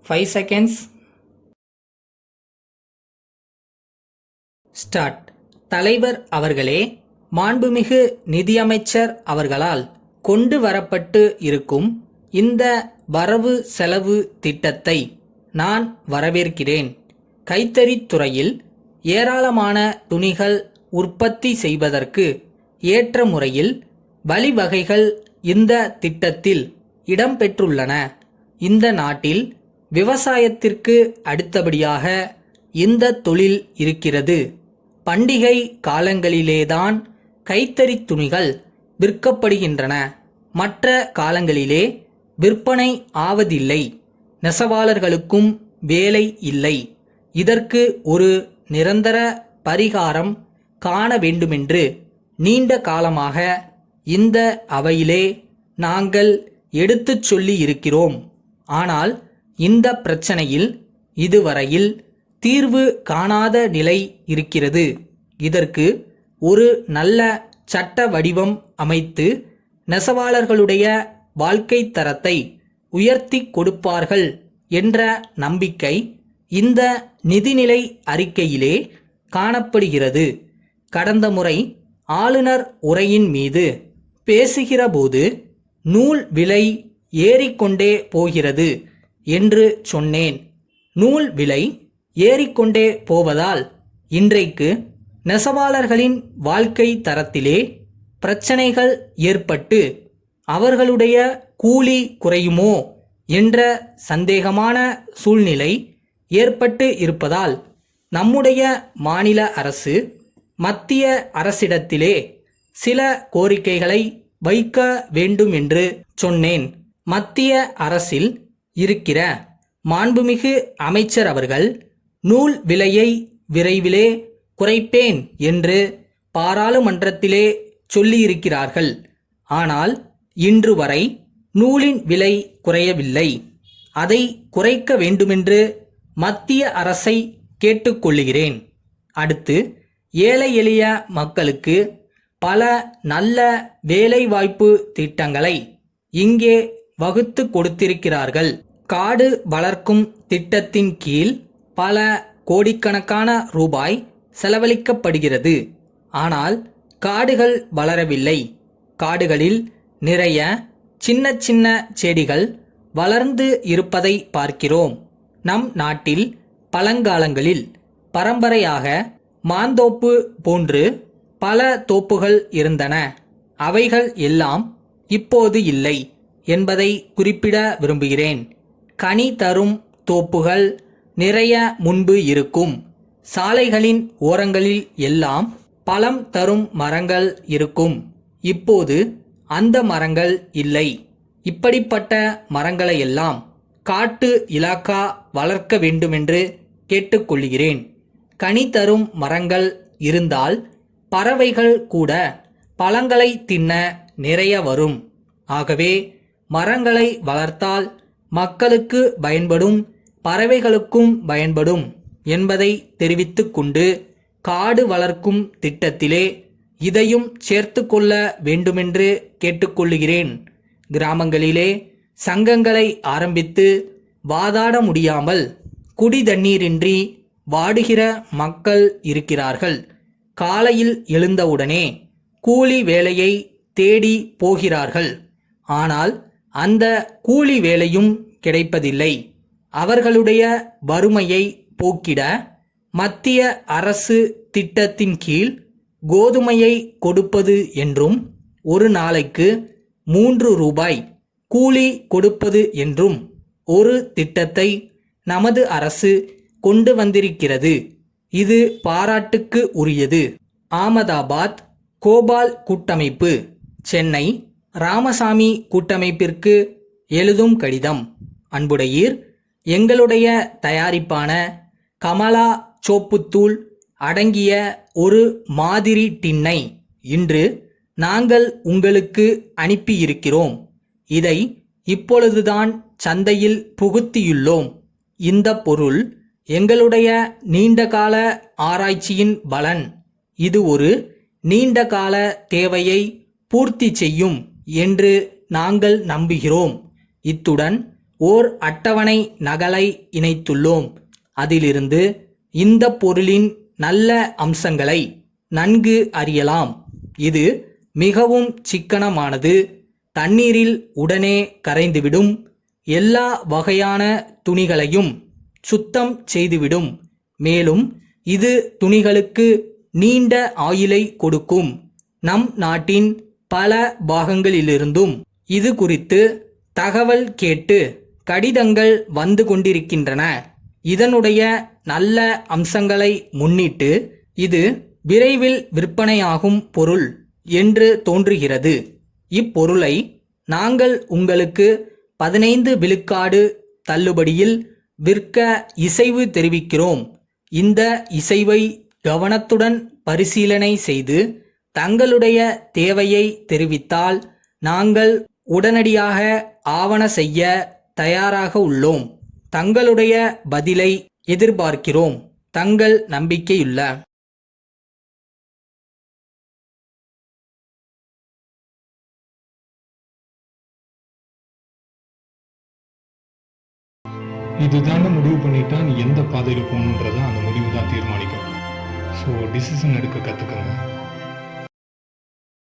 5 seconds. Start. தலைவர் அவர்களே, மாண்புமிகு நிதியமைச்சர் அவர்களால் கொண்டு வரப்பட்டு இருக்கும் இந்த வரவு செலவு திட்டத்தை நான் வரவேற்கிறேன். கைத்தறித் துறையில் ஏராளமான துணிகள் உற்பத்தி செய்வதற்கு ஏற்ற முறையில் வழிவகைகள் இந்த திட்டத்தில் இடம்பெற்றுள்ளன. இந்த நாட்டில் விவசாயத்திற்கு அடுத்தபடியாக இந்த தொழில் இருக்கிறது. பண்டிகை காலங்களிலேதான் கைத்தறித் துணிகள் விற்கப்படுகின்றன. மற்ற காலங்களிலே விற்பனை ஆவதில்லை. நெசவாளர்களுக்கும் வேலை இல்லை. இதற்கு ஒரு நிரந்தர பரிகாரம் காண வேண்டுமென்று நீண்ட காலமாக இந்த அவையிலே நாங்கள் எடுத்துச் சொல்லி இருக்கிறோம். ஆனால் இந்த பிரச்சனையில் இதுவரையில் தீர்வு காணாத நிலை இருக்கிறது. இதற்கு ஒரு நல்ல சட்ட வடிவம் அமைத்து நெசவாளர்களுடைய வாழ்க்கை தரத்தை உயர்த்தி கொடுப்பார்கள் என்ற நம்பிக்கை இந்த நிதிநிலை அறிக்கையிலே காணப்படுகிறது. கடந்த முறை ஆளுநர் உரையின் மீது பேசுகிறபோது நூல் விலை ஏறிக்கொண்டே போகிறது என்று சொன்னேன். நூல் விலை ஏறிக்கொண்டே போவதால் இன்றைக்கு நெசவாளர்களின் வாழ்க்கை தரத்திலே பிரச்சனைகள் ஏற்பட்டு அவர்களுடைய கூலி குறையுமோ என்ற சந்தேகமான சூழ்நிலை ஏற்பட்டு இருப்பதால் நம்முடைய மாநில அரசு மத்திய அரசிடத்திலே சில கோரிக்கைகளை வைக்க வேண்டும் என்று சொன்னேன். மத்திய அரசில் இருக்கிற மாண்புமிகு அமைச்சர் அவர்கள் நூல் விலையை விரைவிலே குறைப்பேன் என்று பாராளுமன்றத்திலே சொல்லியிருக்கிறார்கள். ஆனால் இன்று வரை நூலின் விலை குறையவில்லை. அதை குறைக்க வேண்டுமென்று மத்திய அரசை கேட்டுக்கொள்ளுகிறேன். அடுத்து, ஏழை எளிய மக்களுக்கு பல நல்ல வேலைவாய்ப்பு திட்டங்களை இங்கே வகுத்து கொடுத்திருக்கிறார்கள். காடு வளர்க்கும் திட்டத்தின் கீழ் பல கோடிக்கணக்கான ரூபாய் செலவழிக்கப்படுகிறது. ஆனால் காடுகள் வளரவில்லை. காடுகளில் நிறைய சின்ன சின்ன செடிகள் வளர்ந்து இருப்பதை பார்க்கிறோம். நம் நாட்டில் பழங்காலங்களில் பரம்பரையாக மாந்தோப்பு போன்று பல தோப்புகள் இருந்தன. அவைகள் எல்லாம் இப்போது இல்லை என்பதை குறிப்பிட விரும்புகிறேன். கனி தரும் தோப்புகள் நிறைய முன்பு இருக்கும். சாலைகளின் ஓரங்களில் எல்லாம் பழம் தரும் மரங்கள் இருக்கும். இப்போது அந்த மரங்கள் இல்லை. இப்படிப்பட்ட மரங்களையெல்லாம் காட்டு இலாக்கா வளர்க்க வேண்டுமென்று கேட்டுக்கொள்கிறேன். கனி தரும் மரங்கள் இருந்தால் பறவைகள் கூட பழங்களை தின்ன நிறைய வரும். ஆகவே மரங்களை வளர்த்தால் மக்களுக்கு பயன்படும், பறவைகளுக்கும் பயன்படும் என்பதை தெரிவித்து கொண்டு காடு வளர்க்கும் திட்டத்திலே இதையும் சேர்த்து கொள்ள வேண்டுமென்று கேட்டுக்கொள்ளுகிறேன். கிராமங்களிலே சங்கங்களை ஆரம்பித்து வாதாட முடியாமல் குடி தண்ணீரின்றி வாடுகிற மக்கள் இருக்கிறார்கள். காலையில் எழுந்தவுடனே கூலி வேலையை தேடி போகிறார்கள். ஆனால் அந்த கூலி வேலையும் கிடைப்பதில்லை. அவர்களுடைய வறுமையை போக்கிட மத்திய அரசு திட்டத்தின் கீழ் கோதுமையை கொடுப்பது என்றும் ஒரு நாளைக்கு 3 ரூபாய் கூலி கொடுப்பது என்றும் ஒரு திட்டத்தை நமது அரசு கொண்டு வந்திருக்கிறது. இது பாராட்டுக்கு உரியது. ஆமதாபாத் கோபால் கூட்டமைப்பு சென்னை ராமசாமி கூட்டமைப்பிற்கு எழுதும் கடிதம். அன்புடையீர், எங்களுடைய தயாரிப்பான கமலா சோப்புத்தூள் அடங்கிய ஒரு மாதிரி டின்னை இன்று நாங்கள் உங்களுக்கு அனுப்பியிருக்கிறோம். இதை இப்பொழுதுதான் சந்தையில் புகுத்தியுள்ளோம். இந்த பொருள் எங்களுடைய நீண்டகால ஆராய்ச்சியின் பலன். இது ஒரு நீண்டகால தேவையை பூர்த்தி செய்யும் என்று நாங்கள் நம்புகிறோம். இத்துடன் ஓர் அட்டவணை நகலை இணைத்துள்ளோம். அதிலிருந்து இந்த பொருளின் நல்ல அம்சங்களை நன்கு அறியலாம். இது மிகவும் சிக்கனமானது, தண்ணீரில் உடனே கரைந்துவிடும், எல்லா வகையான துணிகளையும் சுத்தம் செய்துவிடும், மேலும் இது துணிகளுக்கு நீண்ட ஆயுளை கொடுக்கும். நம் நாட்டின் பல பாகங்களிலிருந்தும் இது குறித்து தகவல் கேட்டு கடிதங்கள் வந்து கொண்டிருக்கின்றன. இதனுடைய நல்ல அம்சங்களை முன்னிட்டு இது விரைவில் விற்பனையாகும் பொருள் என்று தோன்றுகிறது. இப்பொருளை நாங்கள் உங்களுக்கு 15 விழுக்காடு தள்ளுபடியில் விற்க இசைவு தெரிவிக்கிறோம். இந்த இசைவை கவனத்துடன் பரிசீலனை செய்து தங்களுடைய தேவையை தெரிவித்தால் நாங்கள் உடனடியாக ஆவண செய்ய தயாராக உள்ளோம். தங்களுடைய பதிலை எதிர்பார்க்கிறோம். தங்கள் நம்பிக்கையுள்ள இதுதான முடிவு பண்ணிட்டா நீ எந்த பாதையில் போகணுன்றத அந்த முடிவு தான் தீர்மானிக்கும். ஸோ டிசிஷன் எடுக்க கற்றுக்கங்க.